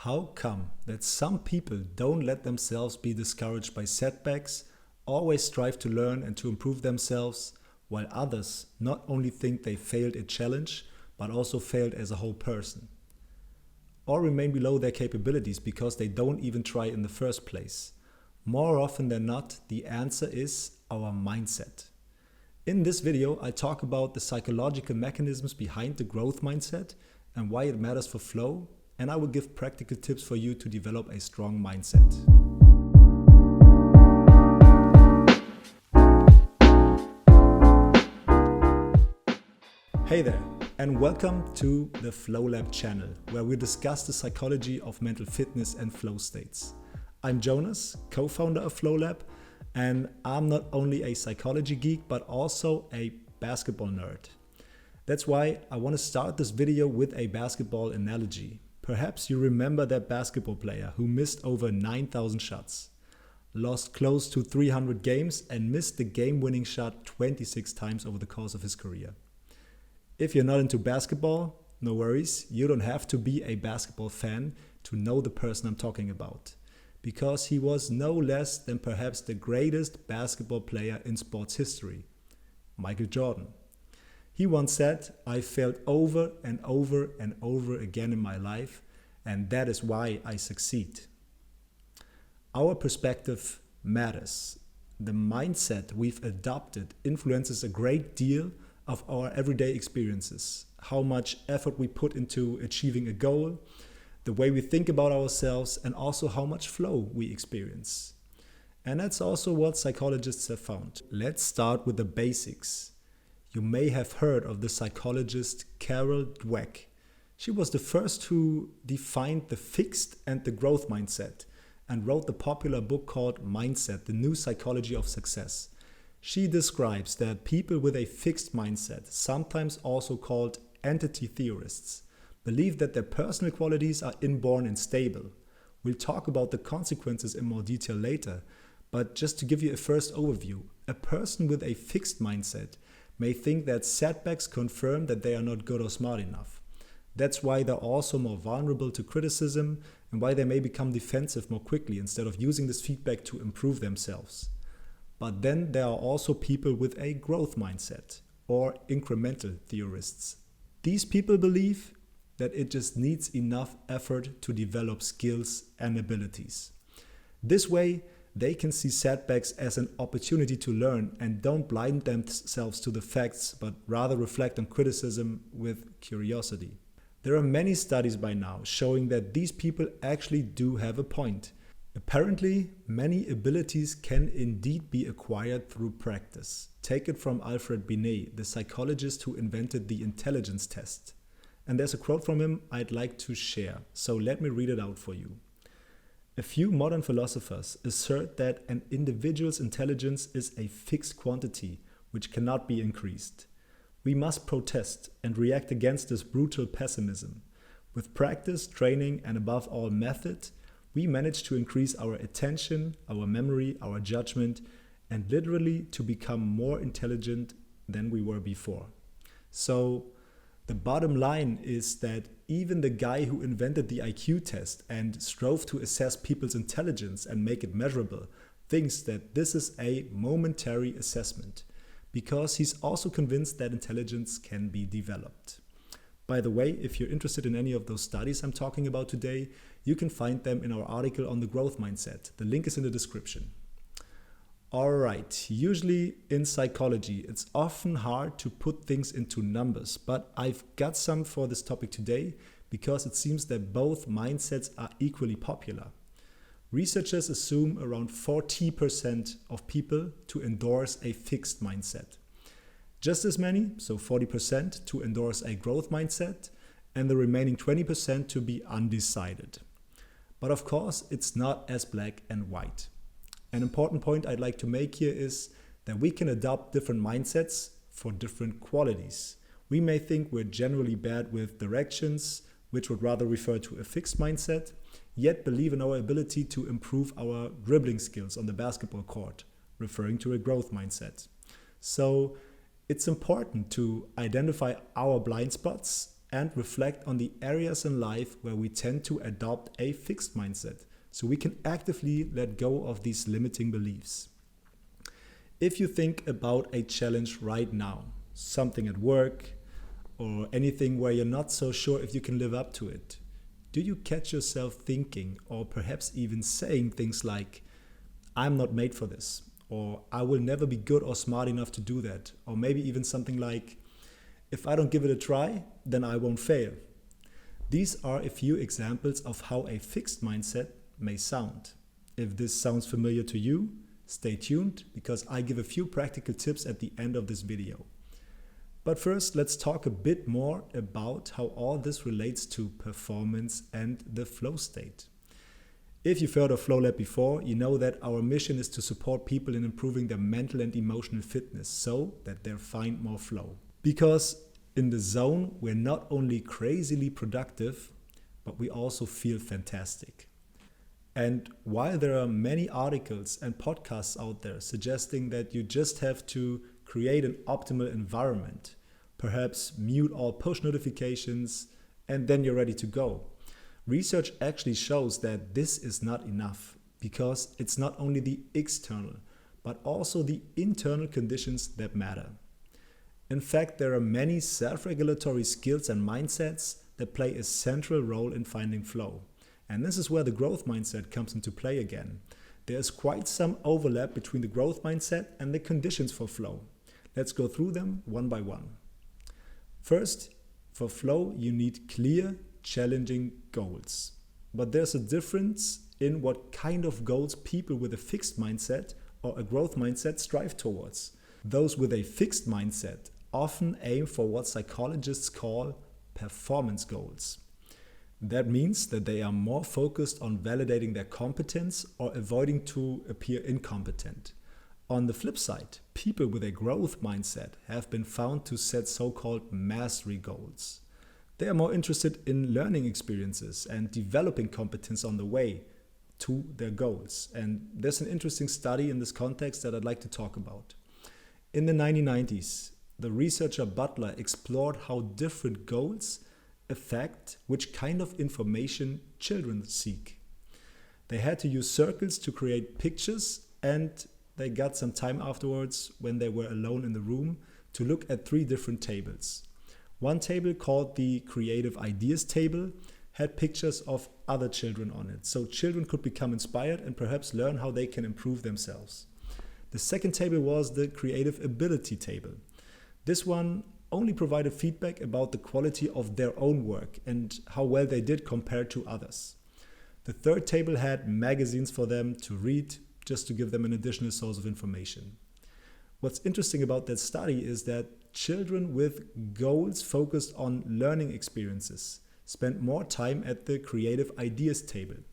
How come that some people don't let themselves be discouraged by setbacks, always strive to learn and to improve themselves, while others not only think they failed a challenge, but also failed as a whole person? Or remain below their capabilities because they don't even try in the first place? More often than not, the answer is our mindset. In this video, I talk about the psychological mechanisms behind the growth mindset and why it matters for flow, and I will give practical tips for you to develop a strong mindset. Hey there, and welcome to the Flow Lab channel, where we discuss the psychology of mental fitness and flow states. I'm Jonas, co-founder of Flow Lab, and I'm not only a psychology geek, but also a basketball nerd. That's why I want to start this video with a basketball analogy. Perhaps you remember that basketball player who missed over 9,000 shots, lost close to 300 games, and missed the game-winning shot 26 times over the course of his career. If you're not into basketball, no worries, you don't have to be a basketball fan to know the person I'm talking about, because he was no less than perhaps the greatest basketball player in sports history, Michael Jordan. He once said, "I failed over and over and over again in my life, and that is why I succeed." Our perspective matters. The mindset we've adopted influences a great deal of our everyday experiences, how much effort we put into achieving a goal, the way we think about ourselves, and also how much flow we experience. And that's also what psychologists have found. Let's start with the basics. You may have heard of the psychologist Carol Dweck. She was the first who defined the fixed and the growth mindset and wrote the popular book called Mindset, the New Psychology of Success. She describes that people with a fixed mindset, sometimes also called entity theorists, believe that their personal qualities are inborn and stable. We'll talk about the consequences in more detail later, but just to give you a first overview, a person with a fixed mindset may think that setbacks confirm that they are not good or smart enough. That's why they're also more vulnerable to criticism and why they may become defensive more quickly instead of using this feedback to improve themselves. But then there are also people with a growth mindset, or incremental theorists. These people believe that it just needs enough effort to develop skills and abilities. This way, they can see setbacks as an opportunity to learn and don't blind themselves to the facts, but rather reflect on criticism with curiosity. There are many studies by now showing that these people actually do have a point. Apparently, many abilities can indeed be acquired through practice. Take it from Alfred Binet, the psychologist who invented the intelligence test. And there's a quote from him I'd like to share, so let me read it out for you. "A few modern philosophers assert that an individual's intelligence is a fixed quantity which cannot be increased. We must protest and react against this brutal pessimism. With practice, training, and above all method, we manage to increase our attention, our memory, our judgment, and literally to become more intelligent than we were before." So, the bottom line is that even the guy who invented the IQ test and strove to assess people's intelligence and make it measurable thinks that this is a momentary assessment, because he's also convinced that intelligence can be developed. By the way, if you're interested in any of those studies I'm talking about today, you can find them in our article on the growth mindset. The link is in the description. Alright, usually in psychology, it's often hard to put things into numbers, but I've got some for this topic today because it seems that both mindsets are equally popular. Researchers assume around 40% of people to endorse a fixed mindset. Just as many, so 40%, to endorse a growth mindset, and the remaining 20% to be undecided. But of course, it's not as black and white. An important point I'd like to make here is that we can adopt different mindsets for different qualities. We may think we're generally bad with directions, which would rather refer to a fixed mindset, yet believe in our ability to improve our dribbling skills on the basketball court, referring to a growth mindset. So it's important to identify our blind spots and reflect on the areas in life where we tend to adopt a fixed mindset, so we can actively let go of these limiting beliefs. If you think about a challenge right now, something at work or anything where you're not so sure if you can live up to it, do you catch yourself thinking or perhaps even saying things like, "I'm not made for this," or "I will never be good or smart enough to do that," or maybe even something like, "If I don't give it a try, then I won't fail"? These are a few examples of how a fixed mindset may sound. If this sounds familiar to you, stay tuned because I give a few practical tips at the end of this video. But first, let's talk a bit more about how all this relates to performance and the flow state. If you've heard of FlowLab before, you know that our mission is to support people in improving their mental and emotional fitness so that they find more flow. Because in the zone, we're not only crazily productive, but we also feel fantastic. And while there are many articles and podcasts out there suggesting that you just have to create an optimal environment, perhaps mute all push notifications, and then you're ready to go, research actually shows that this is not enough, because it's not only the external, but also the internal conditions that matter. In fact, there are many self-regulatory skills and mindsets that play a central role in finding flow. And this is where the growth mindset comes into play again. There is quite some overlap between the growth mindset and the conditions for flow. Let's go through them one by one. First, for flow, you need clear, challenging goals. But there's a difference in what kind of goals people with a fixed mindset or a growth mindset strive towards. Those with a fixed mindset often aim for what psychologists call performance goals. That means that they are more focused on validating their competence or avoiding to appear incompetent. On the flip side, people with a growth mindset have been found to set so-called mastery goals. They are more interested in learning experiences and developing competence on the way to their goals. And there's an interesting study in this context that I'd like to talk about. In the 1990s, the researcher Butler explored how different goals affect which kind of information children seek. They had to use circles to create pictures, and they got some time afterwards, when they were alone in the room, to look at 3 different tables. One table, called the Creative Ideas table, had pictures of other children on it, so children could become inspired and perhaps learn how they can improve themselves. The second table was the Creative Ability table. This one only provided feedback about the quality of their own work and how well they did compared to others. The third table had magazines for them to read, just to give them an additional source of information. What's interesting about that study is that children with goals focused on learning experiences spent more time at the Creative Ideas table.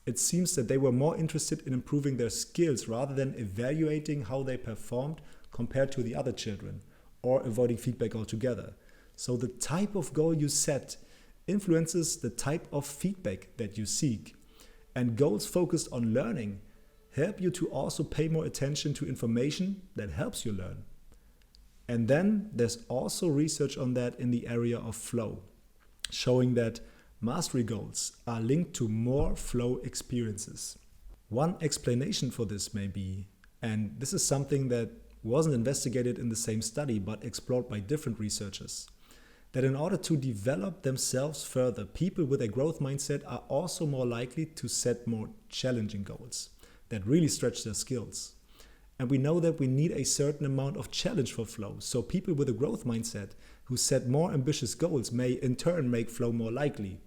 It seems that they were more interested in improving their skills rather than evaluating how they performed compared to the other children, or avoiding feedback altogether. So the type of goal you set influences the type of feedback that you seek. And goals focused on learning help you to also pay more attention to information that helps you learn. And then there's also research on that in the area of flow, showing that mastery goals are linked to more flow experiences. One explanation for this may be, and this is something that wasn't investigated in the same study but explored by different researchers, that in order to develop themselves further, people with a growth mindset are also more likely to set more challenging goals that really stretch their skills. And we know that we need a certain amount of challenge for flow, so people with a growth mindset who set more ambitious goals may in turn make flow more likely.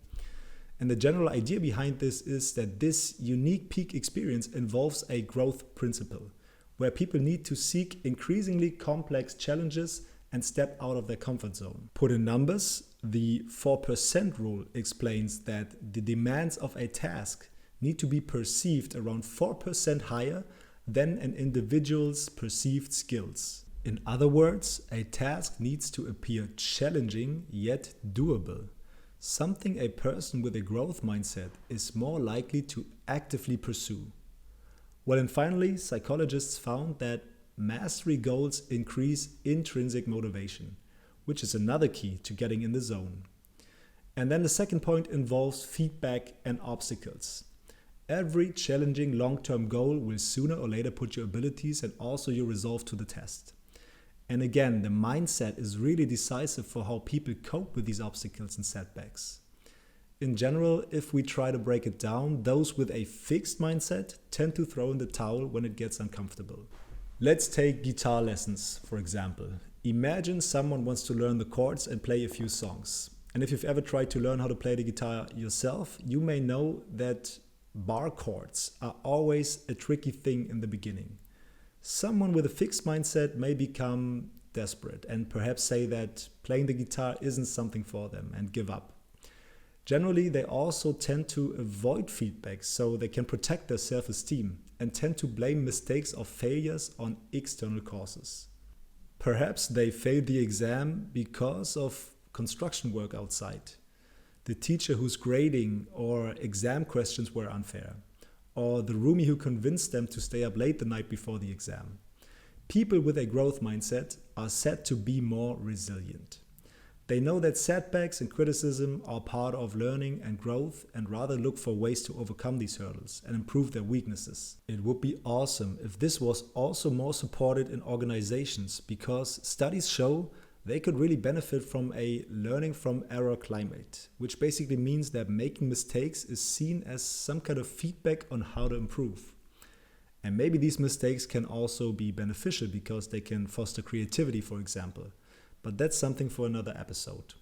And the general idea behind this is that this unique peak experience involves a growth principle, where people need to seek increasingly complex challenges and step out of their comfort zone. Put in numbers, the 4% rule explains that the demands of a task need to be perceived around 4% higher than an individual's perceived skills. In other words, a task needs to appear challenging yet doable, something a person with a growth mindset is more likely to actively pursue. Well, and finally, psychologists found that mastery goals increase intrinsic motivation, which is another key to getting in the zone. And then the second point involves feedback and obstacles. Every challenging long-term goal will sooner or later put your abilities and also your resolve to the test. And again, the mindset is really decisive for how people cope with these obstacles and setbacks. In general, if we try to break it down, those with a fixed mindset tend to throw in the towel when it gets uncomfortable. Let's take guitar lessons, for example. Imagine someone wants to learn the chords and play a few songs. And if you've ever tried to learn how to play the guitar yourself, you may know that bar chords are always a tricky thing in the beginning. Someone with a fixed mindset may become desperate and perhaps say that playing the guitar isn't something for them and give up. Generally, they also tend to avoid feedback so they can protect their self-esteem and tend to blame mistakes or failures on external causes. Perhaps they failed the exam because of construction work outside, the teacher whose grading or exam questions were unfair, or the roomie who convinced them to stay up late the night before the exam. People with a growth mindset are said to be more resilient. They know that setbacks and criticism are part of learning and growth and rather look for ways to overcome these hurdles and improve their weaknesses. It would be awesome if this was also more supported in organizations, because studies show they could really benefit from a learning from error climate, which basically means that making mistakes is seen as some kind of feedback on how to improve. And maybe these mistakes can also be beneficial because they can foster creativity, for example. But that's something for another episode.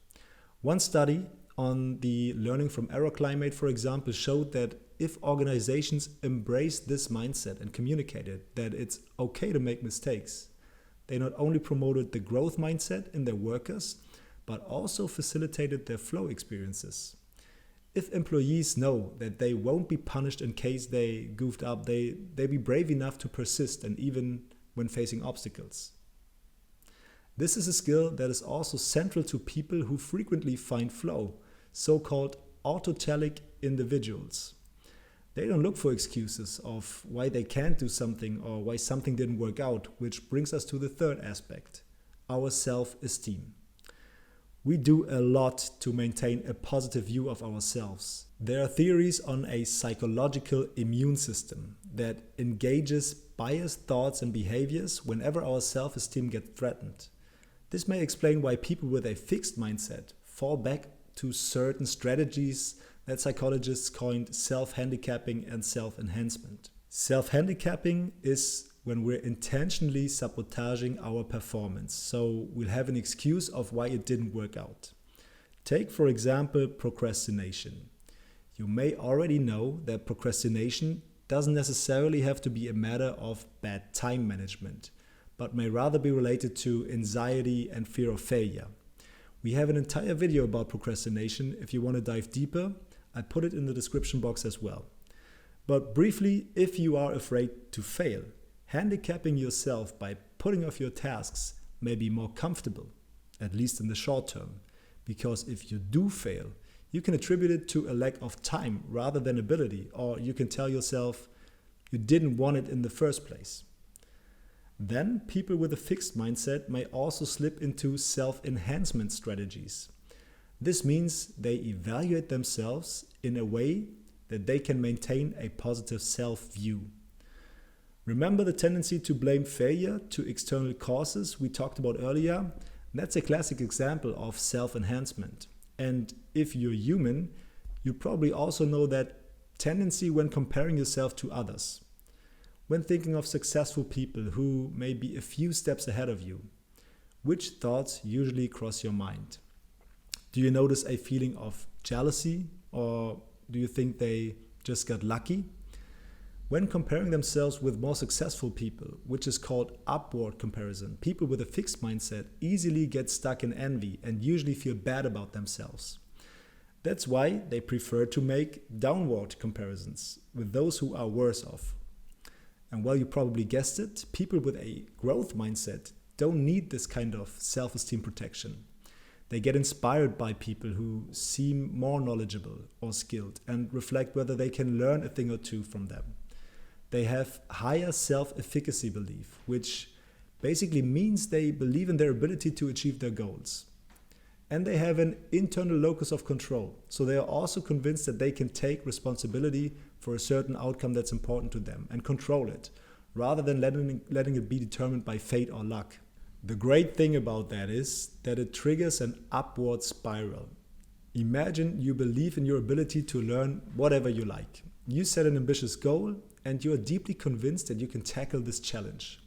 One study on the learning from error climate, for example, showed that if organizations embrace this mindset and communicated that it's okay to make mistakes, they not only promoted the growth mindset in their workers, but also facilitated their flow experiences. If employees know that they won't be punished in case they goofed up, they be brave enough to persist, and even when facing obstacles. This is a skill that is also central to people who frequently find flow, so-called autotelic individuals. They don't look for excuses of why they can't do something or why something didn't work out, which brings us to the third aspect, our self-esteem. We do a lot to maintain a positive view of ourselves. There are theories on a psychological immune system that engages biased thoughts and behaviors whenever our self-esteem gets threatened. This may explain why people with a fixed mindset fall back to certain strategies that psychologists coined self-handicapping and self-enhancement. Self-handicapping is when we're intentionally sabotaging our performance, so we'll have an excuse of why it didn't work out. Take, for example, procrastination. You may already know that procrastination doesn't necessarily have to be a matter of bad time management, but may rather be related to anxiety and fear of failure. We have an entire video about procrastination. If you want to dive deeper, I put it in the description box as well. But briefly, if you are afraid to fail, handicapping yourself by putting off your tasks may be more comfortable, at least in the short term, because if you do fail, you can attribute it to a lack of time rather than ability, or you can tell yourself you didn't want it in the first place. Then people with a fixed mindset may also slip into self-enhancement strategies. This means they evaluate themselves in a way that they can maintain a positive self-view. Remember the tendency to blame failure to external causes we talked about earlier? That's a classic example of self-enhancement. And if you're human, you probably also know that tendency when comparing yourself to others. When thinking of successful people who may be a few steps ahead of you, which thoughts usually cross your mind? Do you notice a feeling of jealousy, or do you think they just got lucky? When comparing themselves with more successful people, which is called upward comparison, people with a fixed mindset easily get stuck in envy and usually feel bad about themselves. That's why they prefer to make downward comparisons with those who are worse off. And well, you probably guessed it, people with a growth mindset don't need this kind of self-esteem protection. They get inspired by people who seem more knowledgeable or skilled and reflect whether they can learn a thing or two from them. They have higher self-efficacy belief, which basically means they believe in their ability to achieve their goals. And they have an internal locus of control. So they are also convinced that they can take responsibility for a certain outcome that's important to them and control it, rather than letting it be determined by fate or luck. The great thing about that is that it triggers an upward spiral. Imagine you believe in your ability to learn whatever you like. You set an ambitious goal and you are deeply convinced that you can tackle this challenge.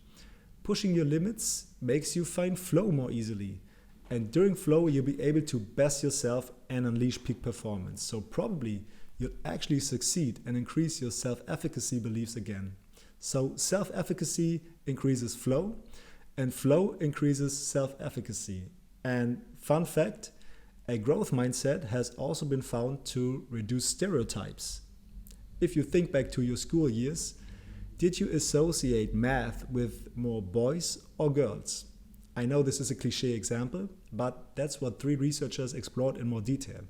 Pushing your limits makes you find flow more easily. And during flow, you'll be able to best yourself and unleash peak performance. So probably you'll actually succeed and increase your self-efficacy beliefs again. So self-efficacy increases flow, and flow increases self-efficacy. And fun fact, a growth mindset has also been found to reduce stereotypes. If you think back to your school years, did you associate math with more boys or girls? I know this is a cliche example, but that's what 3 researchers explored in more detail.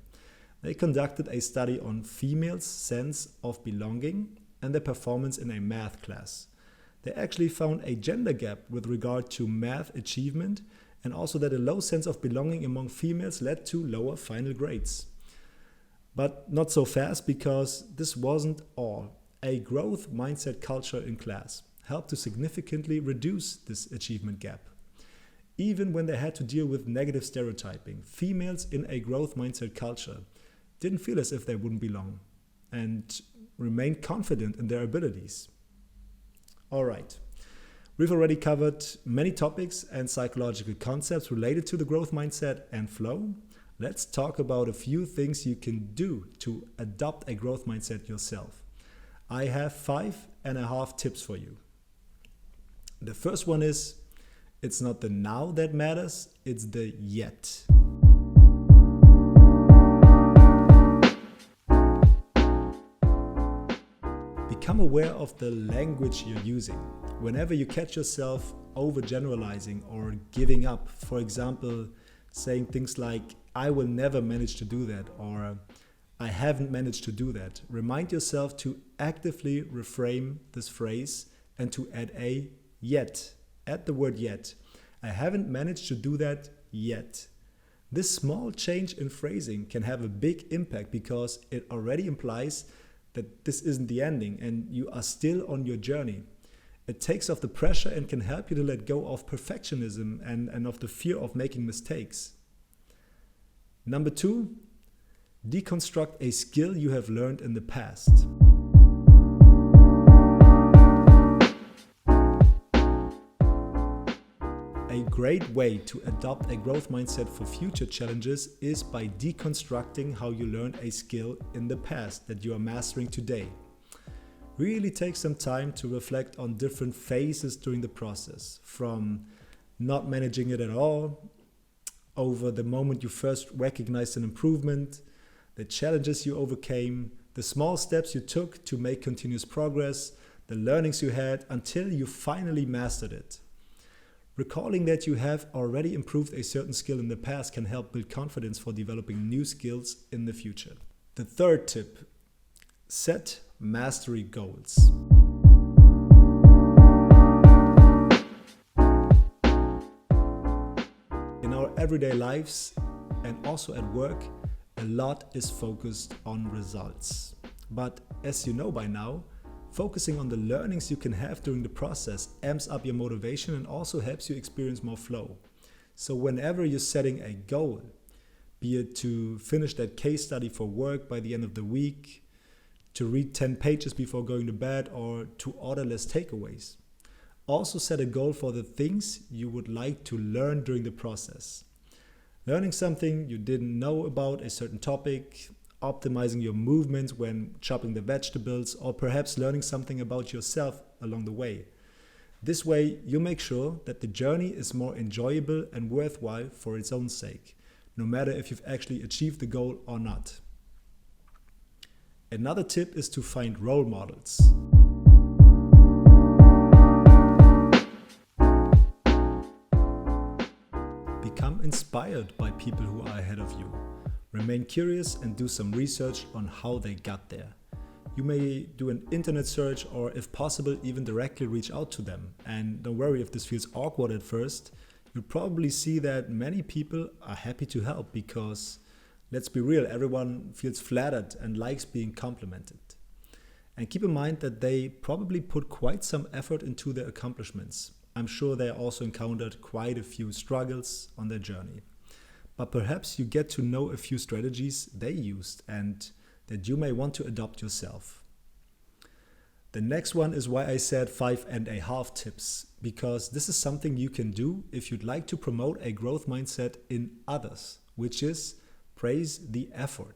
They conducted a study on females' sense of belonging and their performance in a math class. They actually found a gender gap with regard to math achievement, and also that a low sense of belonging among females led to lower final grades. But not so fast, because this wasn't all. A growth mindset culture in class helped to significantly reduce this achievement gap. Even when they had to deal with negative stereotyping, females in a growth mindset culture didn't feel as if they wouldn't belong and remained confident in their abilities. All right, we've already covered many topics and psychological concepts related to the growth mindset and flow. Let's talk about a few things you can do to adopt a growth mindset yourself. I have 5.5 tips for you. The first one is, it's not the now that matters, it's the yet. Become aware of the language you're using. Whenever you catch yourself overgeneralizing or giving up, for example, saying things like, I will never manage to do that, or I haven't managed to do that, remind yourself to actively reframe this phrase and to add a yet. Add the word yet. I haven't managed to do that yet. This small change in phrasing can have a big impact because it already implies that this isn't the ending and you are still on your journey. It takes off the pressure and can help you to let go of perfectionism and of the fear of making mistakes. Number 2, deconstruct a skill you have learned in the past. A great way to adopt a growth mindset for future challenges is by deconstructing how you learned a skill in the past that you are mastering today. Really take some time to reflect on different phases during the process, from not managing it at all, over the moment you first recognized an improvement, the challenges you overcame, the small steps you took to make continuous progress, the learnings you had until you finally mastered it. Recalling that you have already improved a certain skill in the past can help build confidence for developing new skills in the future. The third tip, set mastery goals. In our everyday lives and also at work, a lot is focused on results. But as you know by now, focusing on the learnings you can have during the process amps up your motivation and also helps you experience more flow. So whenever you're setting a goal, be it to finish that case study for work by the end of the week, to read 10 pages before going to bed, or to order less takeaways, also set a goal for the things you would like to learn during the process. Learning something you didn't know about a certain topic, optimizing your movements when chopping the vegetables, or perhaps learning something about yourself along the way. This way, you make sure that the journey is more enjoyable and worthwhile for its own sake, no matter if you've actually achieved the goal or not. Another tip is to find role models. Become inspired by people who are ahead of you. Remain curious and do some research on how they got there. You may do an internet search, or if possible, even directly reach out to them. And don't worry if this feels awkward at first. You'll probably see that many people are happy to help because, let's be real, everyone feels flattered and likes being complimented. And keep in mind that they probably put quite some effort into their accomplishments. I'm sure they also encountered quite a few struggles on their journey. But perhaps you get to know a few strategies they used and that you may want to adopt yourself. The next one is why I said 5.5 tips, because this is something you can do if you'd like to promote a growth mindset in others, which is praise the effort.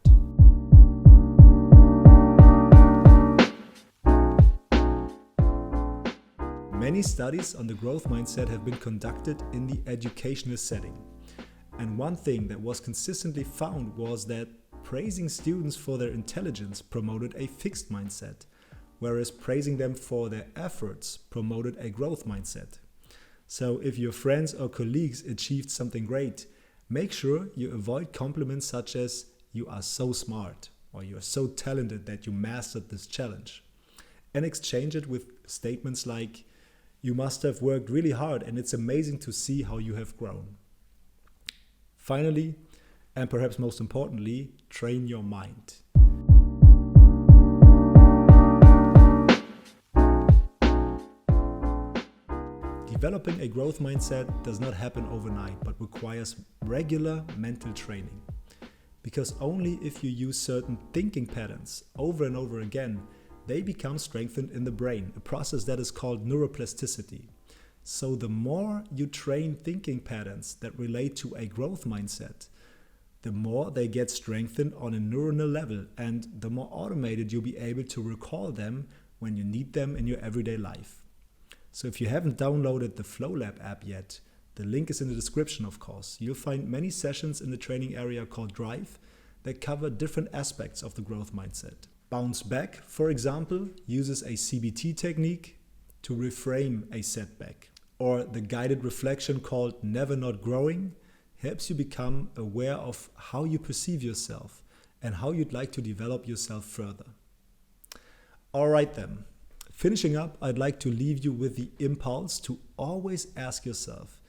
Many studies on the growth mindset have been conducted in the educational setting. And one thing that was consistently found was that praising students for their intelligence promoted a fixed mindset, whereas praising them for their efforts promoted a growth mindset. So if your friends or colleagues achieved something great, make sure you avoid compliments such as "you are so smart" or "you are so talented that you mastered this challenge," and exchange it with statements like "you must have worked really hard and it's amazing to see how you have grown." Finally, and perhaps most importantly, train your mind. Developing a growth mindset does not happen overnight, but requires regular mental training. Because only if you use certain thinking patterns over and over again, they become strengthened in the brain, a process that is called neuroplasticity. So the more you train thinking patterns that relate to a growth mindset, the more they get strengthened on a neuronal level, and the more automated you'll be able to recall them when you need them in your everyday life. So if you haven't downloaded the FlowLab app yet, the link is in the description, of course. You'll find many sessions in the training area called Drive that cover different aspects of the growth mindset. Bounce Back, for example, uses a CBT technique to reframe a setback. Or the guided reflection called Never Not Growing helps you become aware of how you perceive yourself and how you'd like to develop yourself further. All right then. Finishing up, I'd like to leave you with the impulse to always ask yourself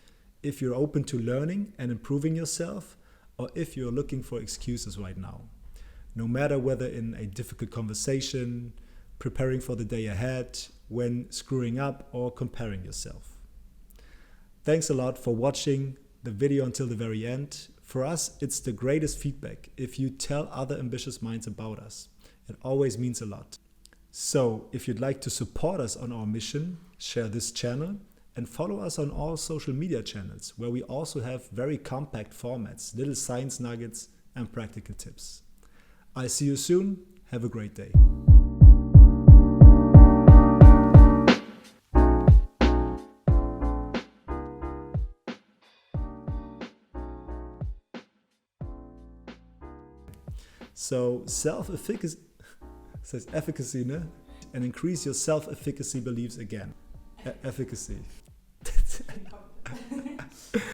if you're open to learning and improving yourself, or if you're looking for excuses right now. No matter whether in a difficult conversation, preparing for the day ahead, when screwing up, or comparing yourself. Thanks a lot for watching the video until the very end. For us, it's the greatest feedback if you tell other ambitious minds about us. It always means a lot. So, if you'd like to support us on our mission, share this channel and follow us on all social media channels, where we also have very compact formats, little science nuggets and practical tips. I'll see you soon. Have a great day. So, efficacy, ne? And increase your self-efficacy beliefs again. Efficacy.